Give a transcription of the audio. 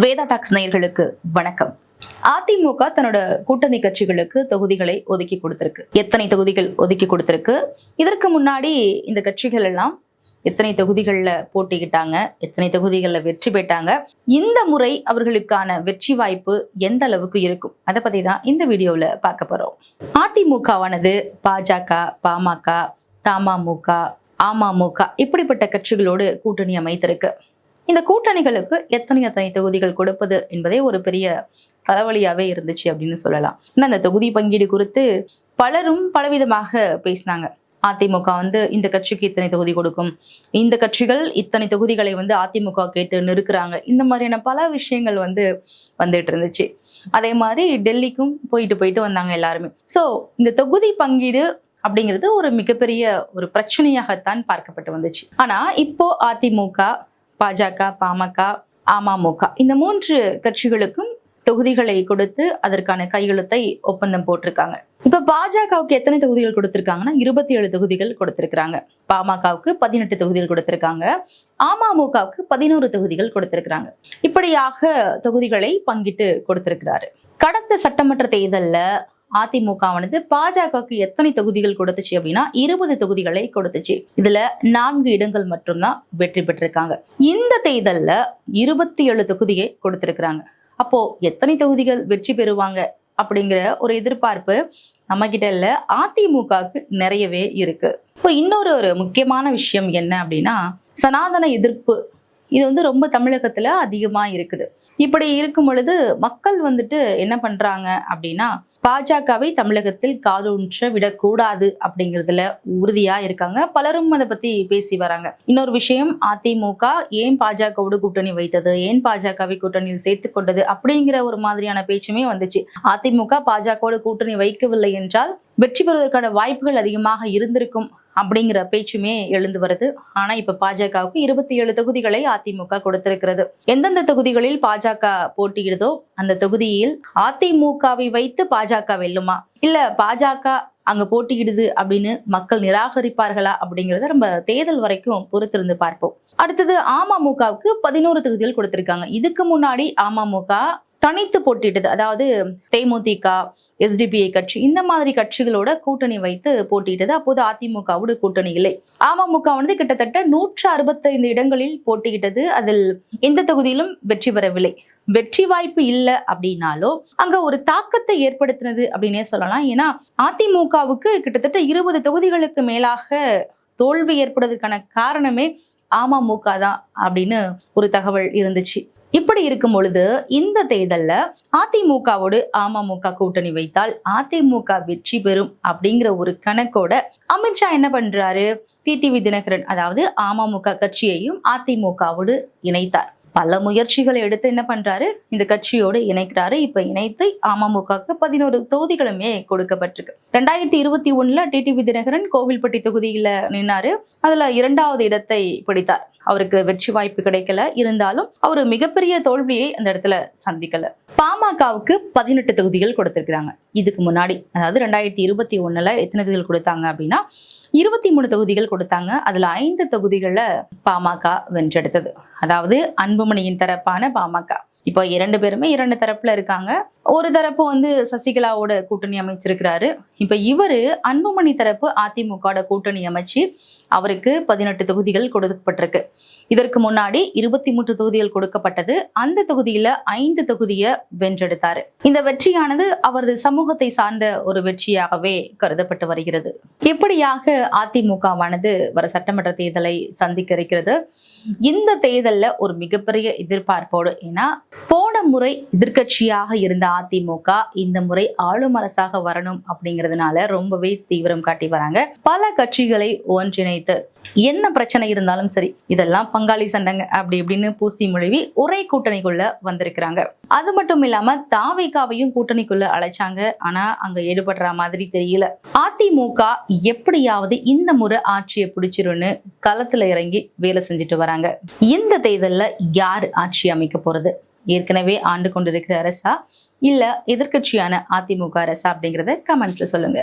Veda tax நேயர்களுக்கு வணக்கம். அதிமுக தன்னோட கூட்டணி கட்சிகளுக்கு தொகுதிகளை ஒதுக்கி கொடுத்திருக்கு. எத்தனை தொகுதிகள் ஒதுக்கி கொடுத்திருக்கு? இதற்கு முன்னாடி இந்த கட்சிகள் எல்லாம் எத்தனை தொகுதிகளில் போட்டிக்கிட்டாங்க, எத்தனை தொகுதிகளில் வெற்றி பெற்றாங்க, இந்த முறை அவர்களுக்கான வெற்றி வாய்ப்பு எந்த அளவுக்கு இருக்கும், அதை பத்தி தான் இந்த வீடியோவில் பார்க்க போறோம். அதிமுகவானது பாஜக, பாமக, தமுக, அமமுக இப்படிப்பட்ட கட்சிகளோடு கூட்டணி அமைத்திருக்கு. இந்த கூட்டணிகளுக்கு எத்தனை தொகுதிகள் கொடுப்பது என்பதே ஒரு பெரிய தலைவலியாவே இருந்துச்சு அப்படின்னு சொல்லலாம். அந்த தொகுதி பங்கீடு குறித்து பலரும் பலவிதமாக பேசினாங்க. அதிமுக இந்த கட்சிக்கு இத்தனை தொகுதி கொடுக்கும், இந்த கட்சிகள் இத்தனை தொகுதிகளை அதிமுக கேட்டு நிறுக்கிறாங்க, இந்த மாதிரியான பல விஷயங்கள் வந்துட்டு இருந்துச்சு. அதே மாதிரி டெல்லிக்கும் போயிட்டு வந்தாங்க எல்லாருமே. ஸோ இந்த தொகுதி பங்கீடு அப்படிங்கிறது ஒரு மிகப்பெரிய ஒரு பிரச்சனையாகத்தான் பார்க்கப்பட்டு வந்துச்சு. ஆனா இப்போ அதிமுக, பாஜக, பாமக, அமமுக இந்த மூன்று கட்சிகளுக்கும் தொகுதிகளை கொடுத்து அதற்கான கையெழுத்தை ஒப்பந்தம் போட்டிருக்காங்க. இப்ப பாஜகவுக்கு எத்தனை தொகுதிகள் கொடுத்திருக்காங்கன்னா 27 தொகுதிகள் கொடுத்திருக்காங்க. பாமகவுக்கு 18 தொகுதிகள் கொடுத்திருக்காங்க. அமமுகவுக்கு 11 தொகுதிகள் கொடுத்திருக்காங்க. இப்படியாக தொகுதிகளை பங்கிட்டு கொடுத்திருக்கிறாரு. கடந்த சட்டமன்ற தேர்தல்ல அதிமுக பாஜகவுக்கு எத்தனை தொகுதிகள் கொடுத்துச்சு அப்படின்னா 20 தொகுதிகளை கொடுத்துச்சு. இதுல 4 இடங்கள் மட்டும்தான் வெற்றி பெற்றிருக்காங்க. இந்த தேர்தல்ல 27 தொகுதியை கொடுத்திருக்கிறாங்க. அப்போ எத்தனை தொகுதிகள் வெற்றி பெறுவாங்க அப்படிங்கிற ஒரு எதிர்பார்ப்பு நம்ம கிட்ட இல்ல, அதிமுகவுக்கு நிறையவே இருக்கு. இப்போ இன்னொரு முக்கியமான விஷயம் என்ன அப்படின்னா, சனாதன எதிர்ப்பு இது ரொம்ப தமிழகத்துல அதிகமா இருக்குது. இப்படி இருக்கும் பொழுது மக்கள் என்ன பண்றாங்க அப்படின்னா, பாஜகவை தமிழகத்தில் காலூன்ற விடக்கூடாது அப்படிங்கிறதுல உறுதியா இருக்காங்க. பலரும் அதை பத்தி பேசி வராங்க. இன்னொரு விஷயம், அதிமுக ஏன் பாஜகவோடு கூட்டணி வைத்தது, ஏன் பாஜகவை கூட்டணியில் சேர்த்து கொண்டது அப்படிங்கிற ஒரு மாதிரியான பேச்சுமே வந்துச்சு. அதிமுக பாஜகவோடு கூட்டணி வைக்கவில்லை என்றால் வெற்றி பெறுவதற்கான வாய்ப்புகள் அதிகமாக இருந்திருக்கும் அப்படிங்கிற பேச்சுமே எழுந்து வருது. ஆனா இப்ப பாஜகவுக்கு 27 தொகுதிகளை அதிமுக கொடுத்திருக்கிறது. எந்தெந்த தொகுதிகளில் பாஜக போட்டியிடுதோ அந்த தொகுதியில் அதிமுகவை வைத்து பாஜக வெல்லுமா, இல்ல பாஜக அங்க போட்டியிடுது அப்படின்னு மக்கள் நிராகரிப்பார்களா அப்படிங்கறத நம்ம தேர்தல் வரைக்கும் பொறுத்திருந்து பார்ப்போம். அடுத்தது அமமுகவுக்கு 11 தொகுதிகள் கொடுத்திருக்காங்க. இதுக்கு முன்னாடி அமமுக தனித்து போட்டியிட்டது, அதாவது தேமுதிக, எஸ்டிபிஐ கட்சி இந்த மாதிரி கட்சிகளோட கூட்டணி வைத்து போட்டியிட்டது. அப்போது அதிமுகவோடு கூட்டணி இல்லை. அமமுக கிட்டத்தட்ட 165 இடங்களில் போட்டியிட்டது. அதில் எந்த தொகுதியிலும் வெற்றி பெறவில்லை. வெற்றி வாய்ப்பு இல்லை அப்படின்னாலும் அங்க ஒரு தாக்கத்தை ஏற்படுத்தினது அப்படின்னே சொல்லலாம். ஏன்னா அதிமுகவுக்கு கிட்டத்தட்ட 20 தொகுதிகளுக்கு மேலாக தோல்வி ஏற்படுவதற்கான காரணமே அமமுக தான் அப்படின்னு ஒரு தகவல் இருந்துச்சு. இப்படி இருக்கும் பொழுது இந்த தேர்தல்ல அதிமுகவோடு அமமுக கூட்டணி வைத்தால் அதிமுக வெற்றி பெறும் அப்படிங்கிற ஒரு கணக்கோட அமித்ஷா என்ன பண்றாரு, டிடிவி தினகரன் அதாவது அமமுக கட்சியையும் அதிமுகவோடு இணைத்தார். பல முயற்சிகளை எடுத்து என்ன பண்றாரு, இந்த கட்சியோடு இணைக்கிறாரு. இப்ப இணைத்து அமமுகவுக்கு 11 தொகுதிகளுமே கொடுக்கப்பட்டிருக்கு. 2021 டிடிவி தினகரன் கோவில்பட்டி தொகுதியில நின்னாரு. அதுல 2வது இடத்தை பிடித்தார். அவருக்கு வெற்றி வாய்ப்பு கிடைக்கல. இருந்தாலும் அவர் மிகப்பெரிய தோல்வியை அந்த இடத்துல சந்திக்கல. பாமகவுக்கு 18 தொகுதிகள் கொடுத்திருக்கிறாங்க. இதுக்கு முன்னாடி அதாவது 2021 எத்தனை தொகுதிகள் கொடுத்தாங்க அப்படின்னா 23 தொகுதிகள் கொடுத்தாங்க. அதுல 5 தொகுதிகள்ல பாமக வென்றெடுத்தது. அதாவது அன்புமணியின் தரப்பான பாமக. இப்போ 2 பேருமே 2 தரப்புல இருக்காங்க. ஒரு தரப்பு சசிகலாவோட கூட்டணி அமைச்சிருக்கிறாரு. இப்ப இவரு அன்புமணி தரப்பு அதிமுக கூட்டணி அமைச்சு அவருக்கு 18 தொகுதிகள் கொடுக்கப்பட்டிருக்கு. இதற்கு முன்னாடி 23 தொகுதிகள் கொடுக்கப்பட்டது. அந்த தொகுதியில 5 தொகுதியை வென்றெடுத்தாரு. இந்த வெற்றியானது அவரது சமூகத்தை சார்ந்த ஒரு வெற்றியாகவே கருதப்பட்டு வருகிறது. இப்படியாக அதிமுகவானது வர சட்டமன்ற தேர்தலை சந்திக்க இருக்கிறது. இந்த தேர்தல்ல ஒரு மிகப்பெரிய எதிர்பார்ப்போடு, ஏன்னா போன முறை எதிர்கட்சியாக இருந்த அதிமுக இந்த முறை ஆளும் அரசாக வரணும் அப்படிங்கிறதுனால ரொம்பவே தீவிரம் காட்டி வராங்க. பல கட்சிகளை ஒன்றிணைத்து என்ன பிரச்சனை இருந்தாலும் சரி, இதெல்லாம் பங்காளி சண்டைங்க அப்படி இப்படின்னு பூசி மொழிவி ஒரே கூட்டணிக்குள்ள வந்திருக்கிறாங்க. அது மட்டும் இல்லாம தாவேகாவையும் கூட்டணிக்குள்ள அழைச்சாங்க. ஆனா அங்க ஈடுபடுற மாதிரி தெரியல. அதிமுக எப்படியாவது இந்த முறை ஆட்சியை பிடிச்சிருன்னு களத்துல இறங்கி வேலை செஞ்சுட்டு வராங்க. இந்த தேர்தல்ல யார் ஆட்சி அமைக்க போறது? ஏற்கனவே ஆண்டு கொண்டிருக்கிற அரசா இல்ல எதிர்கட்சியான அதிமுக அரசா அப்படிங்கறத கமெண்ட்ஸ்ல சொல்லுங்க.